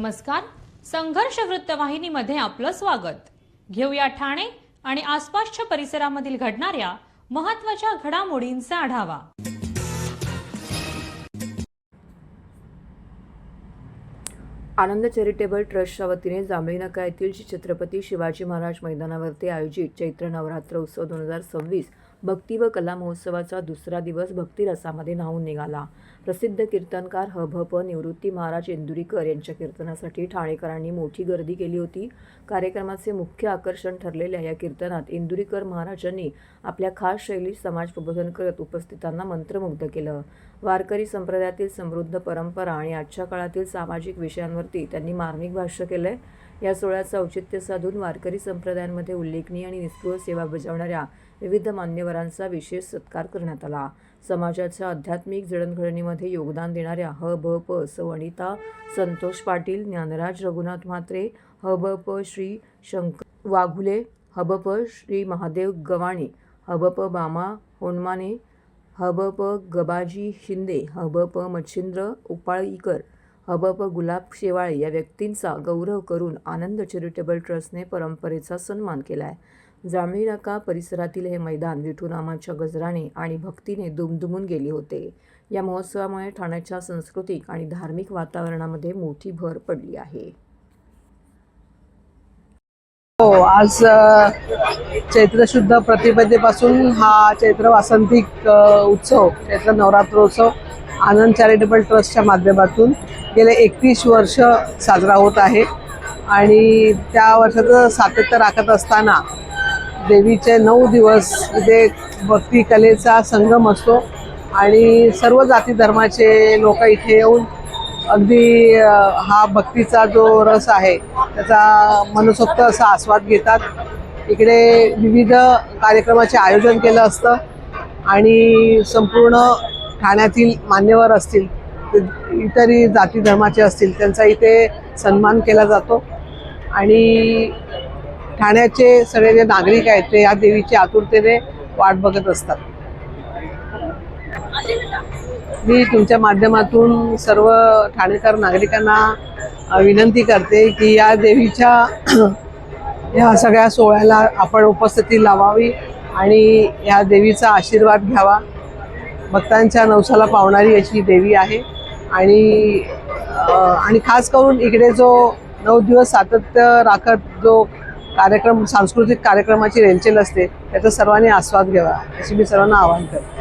नमस्कार. संघर्ष वृत्तवाहिनीमध्ये आपलं स्वागत. घेऊया ठाणे आणि आसपासच्या परिसरामधील घडणाऱ्या महत्त्वाच्या घडामोडींचा आढावा. आनंद चॅरिटेबल ट्रस्टच्या वतीने जांभळी नाका येथील छत्रपती शिवाजी महाराज मैदानावरती आयोजित चैत्र नवरात्र उत्सव 2026 भक्ती व कला महोत्सवाचा दुसरा दिवस भक्तिरसामध्ये न्हाऊन निघाला. प्रसिद्ध कीर्तनकार ह.भ.प. निवृत्ती महाराज इंदुरीकर यांच्या कीर्तनासाठी ठाणेकरांनी मोठी गर्दी केली होती. कार्यक्रमाचे मुख्य आकर्षण ठरलेल्या या कीर्तनात इंदुरीकर महाराजांनी आपल्या खास शैलीत समाज प्रबोधन करत उपस्थितांना मंत्रमुग्ध केलं. वारकरी संप्रदायातील समृद्ध परंपरा आणि आजच्या काळातील सामाजिक विषयांवरती त्यांनी मार्मिक भाष्य केलंय. या सोहळ्याचं औचित्य साधून वारकरी संप्रदायांमध्ये उल्लेखनीय आणि निस्पृह सेवा बजावणाऱ्या विविध मान्यवरांचा विशेष सत्कार करण्यात आला. समाजाच्या आध्यात्मिक जडणघडणीमध्ये योगदान देणाऱ्या ह.भ.प. सौ अनिता संतोष पाटील, ज्ञानराज रघुनाथ म्हात्रे, ह.भ.प. श्री शंकर वाघुले, ह.भ.प. श्री महादेव गवाणे, ह.भ.प. बामा होंडमाने, ह.भ.प. गबाजी शिंदे, ह.भ.प. मच्छिंद्र उपाळीकर, ह.भ.प. गुलाब शेवाळे या व्यक्तींचा गौरव करून आनंद चॅरिटेबल ट्रस्टने परंपरेचा सन्मान केलाय. जांभळी नाका परिसरातील हे मैदान विठुनामाच्या गजराने आणि भक्तीने दुमदुमून गेले होते. या महोत्सवामुळे ठाण्याच्या सांस्कृतिक आणि धार्मिक वातावरणामध्ये मोठी भर पडली आहे. आज चैत्र शुद्ध प्रतिपदेपासून हा चैत्र वासंतिक उत्सव, चैत्र नवरात्रोत्सव आनंद चॅरिटेबल ट्रस्टच्या माध्यमातून गेले 31 वर्ष साजरा होत आहे. आणि त्या वर्षाचं सातत्य राखत असताना देवीचे 9 दिवस इथे भक्ती कलेचा संगम असतो आणि सर्व जाती धर्माचे लोक इथे येऊन अगदी हा भक्तीचा जो रस आहे त्याचा मनसोक्त असा आस्वाद घेतात. इकडे विविध कार्यक्रमाचे आयोजन केलं असतं आणि संपूर्ण ठाण्यातील मान्यवर असतील, इतरही जाती धर्माचे असतील, त्यांचा इथे सन्मान केला जातो. आणि ठाण्याचे सगळे जे नागरिक आहेत ते या देवीची आतुरतेने वाट बघत असतात. मी तुमच्या माध्यमातून सर्व ठाणेकर नागरिकांना विनंती करते की या देवीच्या या सगळ्या सोहळ्याला आपण उपस्थिती लावावी आणि या देवीचा आशीर्वाद घ्यावा. भक्तांच्या नवसाला पावणारी अशी देवी आहे. आणि खास करून इकडे जो 9 दिवस सातत्य राखत जो कार्यक्रम, सांस्कृतिक कार्यक्रमाची रेलचेल असते, त्याचा सर्वांनी आस्वाद घ्यावा अशी मी सर्वांना आवाहन करते.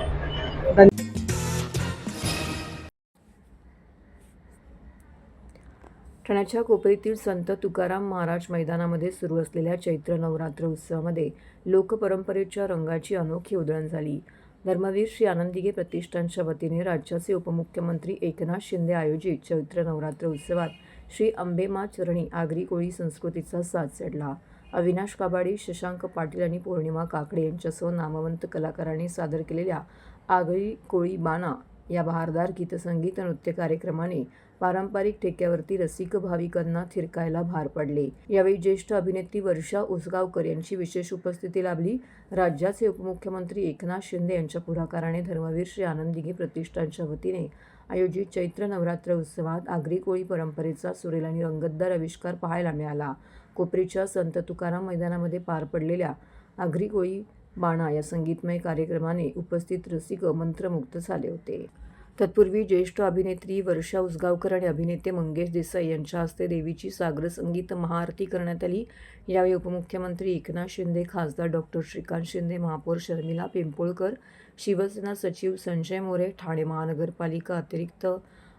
ठाण्याच्या कोपरीतील संत तुकाराम महाराज मैदानामध्ये सुरू असलेल्या चैत्र नवरात्र उत्सवामध्ये लोकपरंपरेच्या रंगाची अनोखी उधळण झाली. धर्मवीर श्री आनंद दिघे प्रतिष्ठानच्या वतीने राज्याचे उपमुख्यमंत्री एकनाथ शिंदे आयोजित चैत्र नवरात्र उत्सवात श्री अंबेमा चरणी आगरी कोळी संस्कृतीचा साज चढला. अविनाश काबाडी, शशांक पाटील आणि पौर्णिमा काकडे यांच्यासह नामवंत कलाकारांनी सादर केलेल्या आगरी कोळी बाणा या बहारदार गीतसंगीत नृत्य कार्यक्रमाने पारंपरिक ठेक्यावरती रसिक भाविकांना थिरकायला भार पडले. यावेळी ज्येष्ठ अभिनेत्री वर्षा उसगावकर यांची विशेष उपस्थिती लाभली. राज्याचे उपमुख्यमंत्री एकनाथ शिंदे यांच्या पुढाकाराने धर्मवीर श्री आनंद दिघे प्रतिष्ठानच्या वतीने आयोजित चैत्र नवरात्र उत्सवात आगरी कोळी परंपरेचा सुरेल आणि रंगतदार आविष्कार पाहायला मिळाला. कोपरीच्या संत तुकाराम मैदानामध्ये पार पडलेल्या आगरी कोळी बाणा या संगीतमय कार्यक्रमाने उपस्थित रसिक मंत्रमुग्ध झाले होते. तत्पूर्वी ज्येष्ठ अभिनेत्री वर्षा उसगावकर आणि अभिनेते मंगेश देसाई यांच्या हस्ते देवीची सागर संगीत महाआरती करण्यात आली. यावेळी उपमुख्यमंत्री एकनाथ शिंदे, खासदार डॉक्टर श्रीकांत शिंदे, महापौर शर्मिला पिंपोळकर, शिवसेना सचिव संजय मोरे, ठाणे महानगरपालिका अतिरिक्त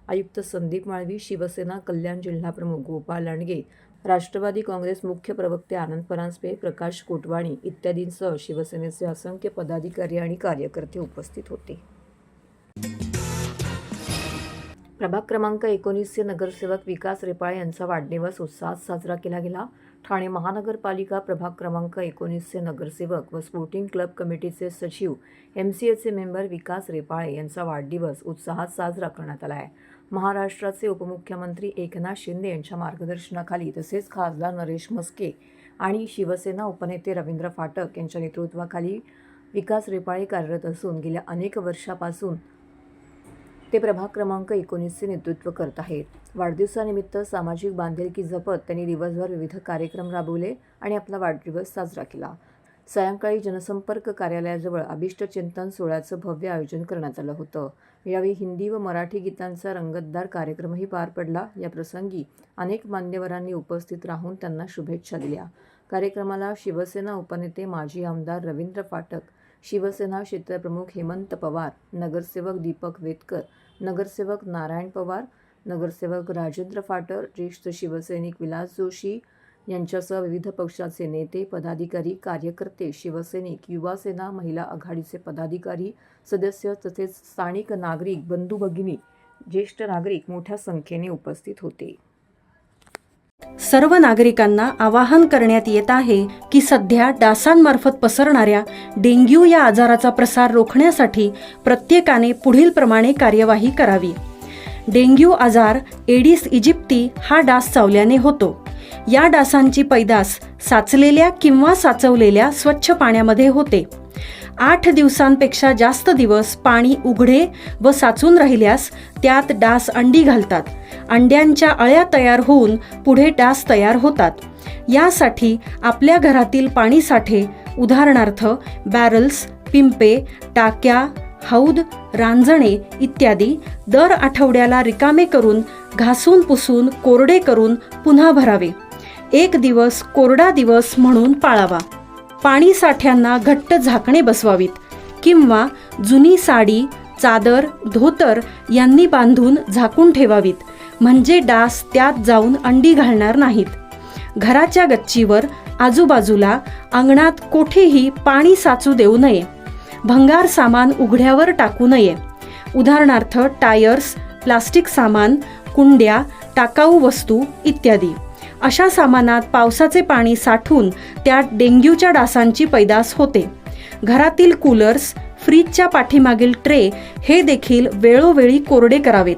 आयुक्त संदीप माळवी, शिवसेना कल्याण जिल्हाप्रमुख गोपाळ लांडगे, राष्ट्रवादी काँग्रेस मुख्य प्रवक्ते आनंद परांजपे, प्रकाश कोटवाणी इत्यादींसह शिवसेनेचे असंख्य पदाधिकारी आणि कार्यकर्ते उपस्थित होते. प्रभाग क्रमांक 19चे नगरसेवक विकास रेपाळे यांचा वाढदिवस उत्साहात साजरा केला गेला. ठाणे महानगरपालिका प्रभाग क्रमांक 19चे नगरसेवक व स्पोर्टिंग क्लब कमिटीचे सचिव MCAचे मेंबर विकास रेपाळे यांचा वाढदिवस उत्साहात साजरा करण्यात आला आहे. महाराष्ट्राचे उपमुख्यमंत्री एकनाथ शिंदे यांच्या मार्गदर्शनाखाली तसेच खासदार नरेश म्हस्के आणि शिवसेना उपनेते रवींद्र फाटक यांच्या नेतृत्वाखाली विकास रेपाळे कार्यरत असून गेल्या अनेक वर्षापासून ते प्रभाग क्रमांक 19चे नेतृत्व करत आहेत. वाढदिवसानिमित्त सामाजिक बांधिलकी जपत त्यांनी दिवसभर विविध कार्यक्रम राबवले आणि आपला वाढदिवस साजरा केला. सायंकाळी जनसंपर्क कार्यालयाजवळ अभिष्टचिंतन सोहळ्याचं भव्य आयोजन करण्यात आलं होतं. यावेळी हिंदी व मराठी गीतांचा रंगतदार कार्यक्रमही पार पडला. या प्रसंगी अनेक मान्यवरांनी उपस्थित राहून त्यांना शुभेच्छा दिल्या. कार्यक्रमाला शिवसेना उपनेते माजी आमदार रवींद्र फाटक, शिवसेना क्षेत्रप्रमुख हेमंत पवार, नगरसेवक दीपक वेतकर, नगरसेवक नारायण पवार, नगरसेवक राजेंद्र फाटर, ज्येष्ठ शिवसैनिक विलास जोशी यांच्यासह विविध पक्षाचे नेते, पदाधिकारी, कार्यकर्ते, शिवसैनिक, युवा सेना, महिला आघाडीचे पदाधिकारी, सदस्य तसेच स्थानिक नागरिक, बंधू भगिनी, ज्येष्ठ नागरिक मोठ्या संख्येने उपस्थित होते. सर्व नागरिकांना आवाहन करण्यात येत आहे की सध्या डासांमार्फत पसरणाऱ्या डेंग्यू या आजाराचा प्रसार रोखण्यासाठी प्रत्येकाने पुढील प्रमाणे कार्यवाही करावी. डेंग्यू आजार एडिस इजिप्ती हा डास चावल्याने होतो. या डासांची पैदास साचलेल्या किंवा साचवलेल्या स्वच्छ पाण्यामध्ये होते. 8 दिवसांपेक्षा जास्त दिवस पाणी उघडे व साचून राहिल्यास त्यात डास अंडी घालतात. अंड्यांच्या अळ्या तयार होऊन पुढे डास तयार होतात. यासाठी आपल्या घरातील पाणीसाठे उदाहरणार्थ बॅरल्स, पिंपे, टाक्या, हौद, रांजणे इत्यादी दर आठवड्याला रिकामे करून घासून पुसून कोरडे करून पुन्हा भरावे. 1 दिवस कोरडा दिवस म्हणून पाळावा. पाणी साठ्यांना घट्ट झाकणे बसवावीत किंवा जुनी साडी, चादर, धोतर यांनी बांधून झाकून ठेवावीत, म्हणजे डास त्यात जाऊन अंडी घालणार नाहीत. घराच्या गच्चीवर, आजूबाजूला, अंगणात कोठेही पाणी साचू देऊ नये. भंगार सामान उघड्यावर टाकू नये. उदाहरणार्थ टायर्स, प्लास्टिक सामान, कुंड्या, टाकाऊ वस्तू इत्यादी. अशा सामानात पावसाचे पाणी साठून त्यात डेंग्यूच्या डासांची पैदास होते. घरातील कूलर्स, फ्रीजच्या पाठीमागील ट्रे हे देखील वेळोवेळी कोरडे करावेत.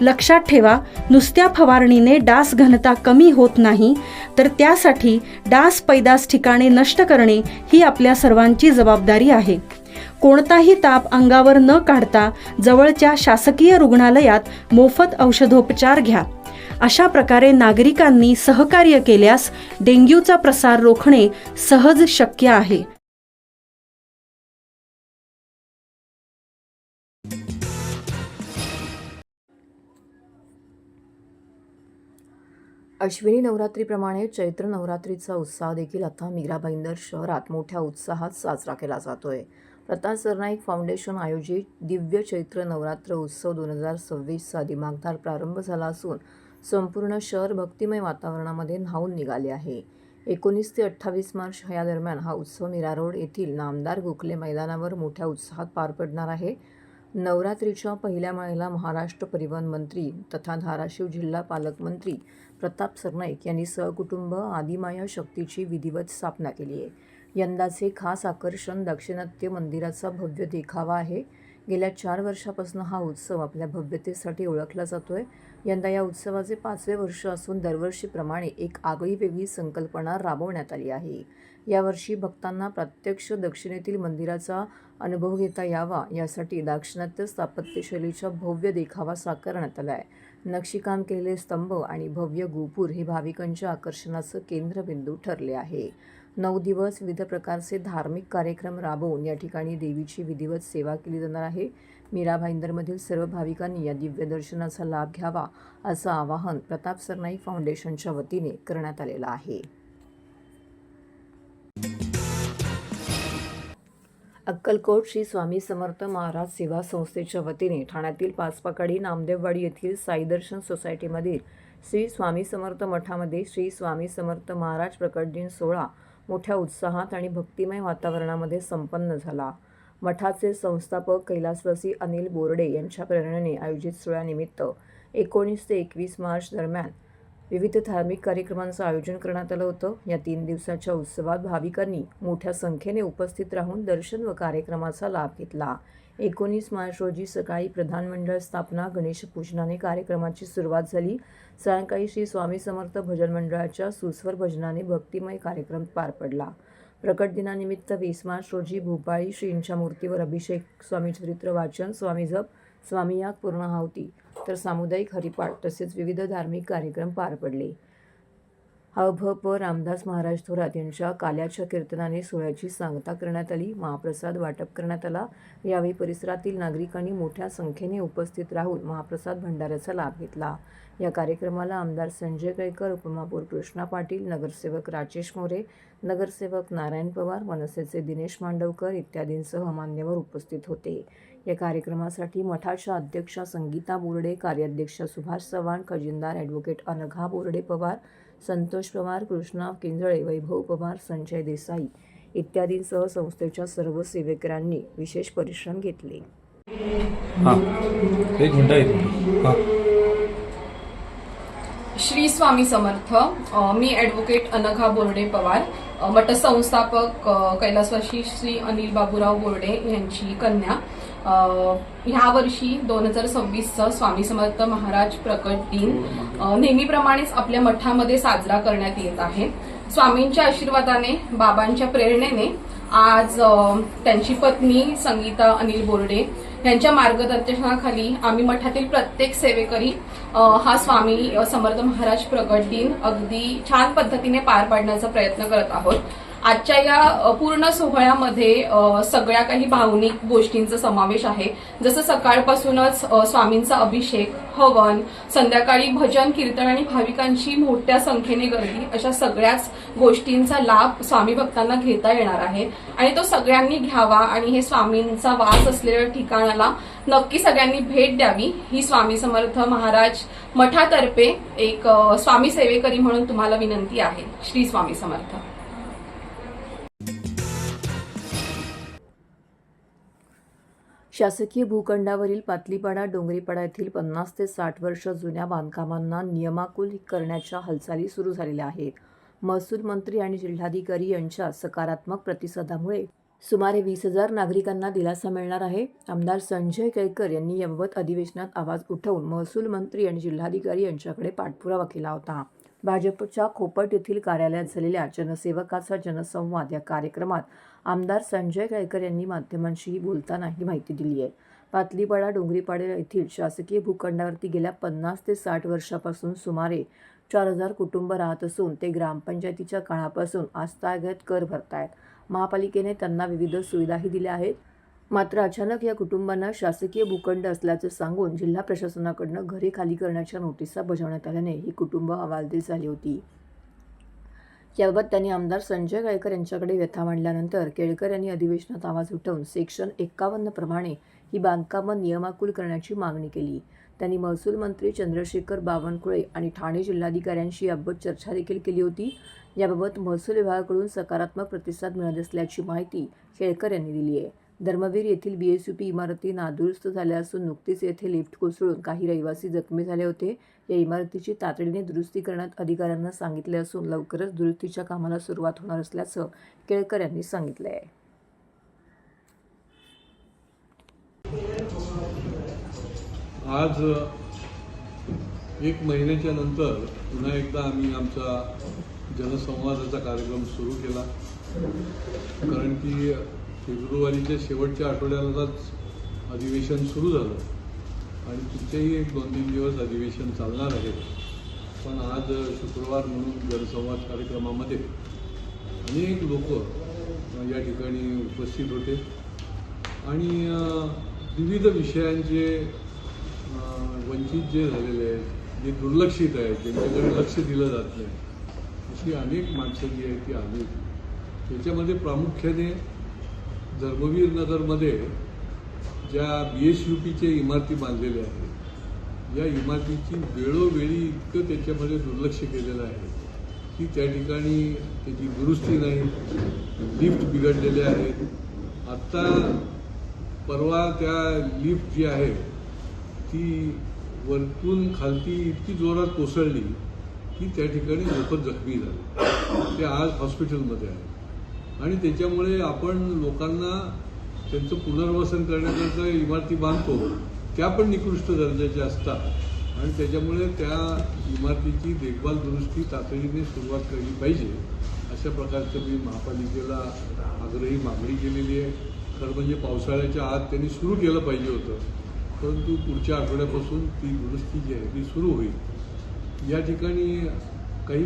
लक्षात ठेवा, नुसत्या फवारणीने डास घनता कमी होत नाही, तर त्यासाठी डास पैदास ठिकाणे नष्ट करणे ही आपल्या सर्वांची जबाबदारी आहे. कोणताही ताप अंगावर न काढता जवळच्या शासकीय रुग्णालयात मोफत औषधोपचार घ्या. अशा प्रकारे नागरिकांनी सहकार्य केल्यास डेंग्यूचा प्रसार रोखणे सहज शक्य आहे. अश्विनी नवरात्रीप्रमाणे चैत्र नवरात्रीचा उत्साह देखील आता मीरा भाईंदर शहरात मोठ्या उत्साहात साजरा केला जातोय. प्रताप सरनाईक फाउंडेशन आयोजित दिव्य चैत्र नवरात्र उत्सव 2026चा दिमागदार प्रारंभ झाला असून संपूर्ण शहर भक्तिमय वातावरणामध्ये न्हाऊन निघाले आहे. 19 ते 28 मार्च या दरम्यान हा उत्सव मीरा रोड येथील नामदार गोखले मैदानावर मोठ्या उत्साहात पार पडणार आहे. नवरात्रीच्या पहिल्या माळेला महाराष्ट्र परिवहन मंत्री तथा धाराशिव जिल्हा पालकमंत्री प्रताप सरनाईक यांनी सहकुटुंब आदिमाया शक्तीची विधिवत स्थापना केली आहे. यंदाचे खास आकर्षण दाक्षिणात्य मंदिराचा भव्य देखावा आहे. गेल्या 4 वर्षापासून हा उत्सव आपल्या भव्यतेसाठी ओळखला जातोय. यंदा या उत्सवाचे 5वे वर्ष असून दरवर्षीप्रमाणे एक आगळीवेगळी संकल्पना राबवण्यात आली आहे. यावर्षी भक्तांना प्रत्यक्ष दक्षिणेतील मंदिराचा अनुभव घेता यावा यासाठी दाक्षिणात्य स्थापत्यशैलीचा भव्य देखावा साकारण्यात आला आहे. नक्षीकाम केलेले स्तंभ आणि भव्य गोपूर हे भाविकांच्या आकर्षणाचं केंद्रबिंदू ठरले आहे. 9 दिवस विविध प्रकारचे धार्मिक कार्यक्रम राबवून या ठिकाणी देवीची विधिवत सेवा केली जाणार आहे. मीरा भाईंदरमधील सर्व भाविकांनी या दिव्य दर्शनाचा लाभ घ्यावा असं आवाहन प्रताप सरनाईक फाउंडेशनच्या वतीने करण्यात आलेलं आहे. अक्कलकोट श्री स्वामी समर्थ महाराज सेवा संस्थेच्या वतीने ठाण्यातील पाचपाकाडी नामदेववाडी येथील साईदर्शन सोसायटीमधील श्री स्वामी समर्थ मठामध्ये श्री स्वामी समर्थ महाराज प्रकट दिन सोहळा मोठ्या उत्साहात आणि भक्तिमय वातावरणामध्ये संपन्न झाला. मठाचे संस्थापक कैलासवासी अनिल बोर्डे यांच्या प्रेरणेने आयोजित सोहळ्यानिमित्त 19 ते 21 मार्च दरम्यान विविध धार्मिक कार्यक्रमांचं आयोजन करण्यात आलं होतं. या 3 दिवसाच्या उत्सवात भाविकांनी मोठ्या संख्येने उपस्थित राहून दर्शन व कार्यक्रमाचा लाभ घेतला. 19 मार्च रोजी सकाळी प्रधान मंडळ स्थापना गणेश पूजनाने कार्यक्रमाची सुरुवात झाली. सायंकाळी श्री स्वामी समर्थ भजन मंडळाच्या सुस्वर भजनाने भक्तिमय कार्यक्रम पार पडला. प्रकट दिनानिमित्त 20 मार्च रोजी भूपाळी श्रींच्या मूर्तीवर अभिषेक, स्वामी चरित्र वाचन, स्वामी जप, स्वामीयाग पूर्णाहुती तर सामुदायिक हरिपाठ तसेच विविध धार्मिक कार्यक्रम पार पडले. भ. रामदास महाराज थोरात यांच्या काल्याच्या कीर्तनाने सोहळ्याची सांगता करण्यात आली. महाप्रसाद वाटप करण्यात आला. यावेळी परिसरातील नागरिकांनी मोठ्या संख्येने उपस्थित राहून महाप्रसाद भंडाऱ्याचा लाभ घेतला. या कार्यक्रमाला आमदार संजय केळकर, उपमहापौर कृष्णा पाटील, नगरसेवक राजेश मोरे, नगरसेवक नारायण पवार, मनसेचे दिनेश मांडवकर इत्यादींसह मान्यवर उपस्थित होते. या कार्यक्रमासाठी मठाच्या अध्यक्षा संगीता बोर्डे, कार्याध्यक्ष सुभाष चव्हाण, खजिनदार ॲडव्होकेट अनघा बोर्डे पवार, संतोष पवार, कृष्णा किंजळे, वैभव पवार, संजय देसाई इत्यादींसह संस्थेच्या सर्व सेवेकरांनी विशेष परिश्रम घेतले. श्री स्वामी समर्थ. मी ॲडव्होकेट अनघा बोर्डे पवार, मठ संस्थापक कैलासवासी श्री अनिल बाबूराव बोर्डे यांची कन्या. ह्या वर्षी 2026चा स्वामी समर्थ महाराज प्रकट दिन नेहमीप्रमाणेच आपल्या मठामध्ये साजरा करण्यात येत आहे. स्वामींच्या आशीर्वादाने, बाबांच्या प्रेरणेने आज त्यांची पत्नी संगीता अनिल बोर्डे यांच्या मार्गदर्शनाखाली आम्ही मठातील प्रत्येक सेवेकरी हा स्वामी समर्थ महाराज प्रकट दिन अगदी छान पद्धतीने पार पाडण्याचा प्रयत्न करत आहोत. आजच्या या पूर्ण सोहळ्यामध्ये सगळ्या काही भावनिक गोष्टींचा समावेश आहे. जसं सकाळपासूनच स्वामींचा अभिषेक, हवन, संध्याकाळी भजन, कीर्तन आणि भाविकांची मोठ्या संख्येने गर्दी, अशा सगळ्याच गोष्टींचा लाभ स्वामी भक्तांना घेता येणार आहे आणि तो सगळ्यांनी घ्यावा आणि हे स्वामींचा वास असलेल्या ठिकाणाला नक्की सगळ्यांनी भेट द्यावी ही स्वामी समर्थ महाराज मठातर्फे एक स्वामी सेवेकरी म्हणून तुम्हाला विनंती आहे. श्री स्वामी समर्थ. शासकीय भूखंडावरील पातलीपाडा, डोंगरीपाडा येथील 50 ते 60 वर्ष जुन्या बांधकामांना नियमाकुल करण्याच्या हालचाली सुरू झालेल्या आहेत. महसूल मंत्री आणि जिल्हाधिकारी यांच्या सकारात्मक प्रतिसादामुळे सुमारे 20,000 नागरिकांना दिलासा मिळणार आहे. आमदार संजय केळकर यांनी याबाबत अधिवेशनात आवाज उठवून महसूल मंत्री आणि जिल्हाधिकारी यांच्याकडे पाठपुरावा केला होता. भाजपच्या खोपट येथील कार्यालयात झालेल्या जनसेवकाचा जनसंवाद या कार्यक्रमात आमदार संजय केळकर यांनी माध्यमांशी बोलताना ही माहिती दिली आहे. पातलीपाडा, डोंगरीपाडा येथील शासकीय भूखंडावरती गेल्या 50 ते 60 वर्षापासून सुमारे 4,000 कुटुंब राहत असून ते ग्रामपंचायतीच्या काळापासून आजतागत कर भरतायत. महापालिकेने त्यांना विविध सुविधाही दिल्या आहेत. मात्र अचानक या कुटुंबांना शासकीय भूखंड असल्याचं सांगून जिल्हा प्रशासनाकडून घरे खाली करण्याच्या नोटिसा बजावण्यात आल्याने ही कुटुंब हवालदिल झाली होती. याबाबत त्यांनी आमदार संजय केळकर यांच्याकडे व्यथा मांडल्यानंतर केळकर यांनी अधिवेशनात आवाज उठवून सेक्शन 51 प्रमाणे ही बांधकामं नियमाकुल करण्याची मागणी केली. त्यांनी महसूल मंत्री चंद्रशेखर बावनकुळे आणि ठाणे जिल्हाधिकाऱ्यांशी याबाबत चर्चा देखील केली होती. याबाबत महसूल विभागाकडून सकारात्मक प्रतिसाद मिळत असल्याची माहिती केळकर यांनी दिली आहे. धर्मवीर येथील BSUP इमारती नादुरुस्त झाल्या असून नुकतीच येथे लिफ्ट कोसळून काही रहिवासी जखमी झाले होते. या इमारतीची तातडीने दुरुस्ती करण्यात अधिकाऱ्यांना सांगितले असून लवकरच दुरुस्तीच्या कामाला सुरुवात होणार असल्याचं केळकर यांनी सांगितलं आहे. आज 1 महिन्याच्या नंतर पुन्हा एकदा आम्ही आमचा जनसंवादाचा कार्यक्रम सुरू केला. कारण की फेब्रुवारीच्या शेवटच्या आठवड्यालाच अधिवेशन सुरू झालं आणि पुढचेही 1-2-3 दिवस अधिवेशन चालणार आहे. पण आज शुक्रवार म्हणून जनसंवाद कार्यक्रमामध्ये अनेक लोक या ठिकाणी उपस्थित होते आणि विविध विषयांचे वंचित जे झालेले आहेत, जे दुर्लक्षित आहेत, ज्यांच्याकडे लक्ष दिलं जात नाही, अशी अनेक माणसं जी आहेत ती आली होती. त्याच्यामध्ये प्रामुख्याने धर्मवीर नगरमध्ये ज्या BSUPचे इमारती बांधलेल्या आहेत, या इमारतीची वेळोवेळी इतकं त्याच्यामध्ये दुर्लक्ष केलेलं आहे की त्या ठिकाणी त्याची दुरुस्ती नाही, लिफ्ट बिघडलेले आहेत. आत्ता परवा त्या लिफ्ट जी आहे ती वरतून खालती इतकी जोरात कोसळली की त्या ठिकाणी लोक जखमी झाले. ते आज हॉस्पिटलमध्ये आहे आणि त्याच्यामुळे आपण लोकांना त्यांचं पुनर्वसन करण्याकरता इमारती बांधतो, त्या पण निकृष्ट दर्जाच्या असतात आणि त्याच्यामुळे त्या इमारतीची देखभाल दुरुस्ती तातडीने सुरुवात केली पाहिजे अशा प्रकारचं मी महापालिकेला आग्रही मागणी केलेली आहे. खरं म्हणजे पावसाळ्याच्या आत त्यांनी सुरू केलं पाहिजे होतं, परंतु पुढच्या आठवड्यापासून ती दुरुस्ती जी आहे ती सुरू होईल. या ठिकाणी काही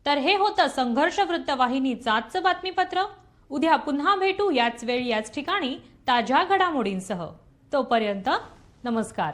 तर हे होतं संघर्ष वृत्तवाहिनीचं आजचं बातमीपत्र. उद्या पुन्हा भेटू याच वेळी याच ठिकाणी ताज्या घडामोडींसह. तोपर्यंत नमस्कार.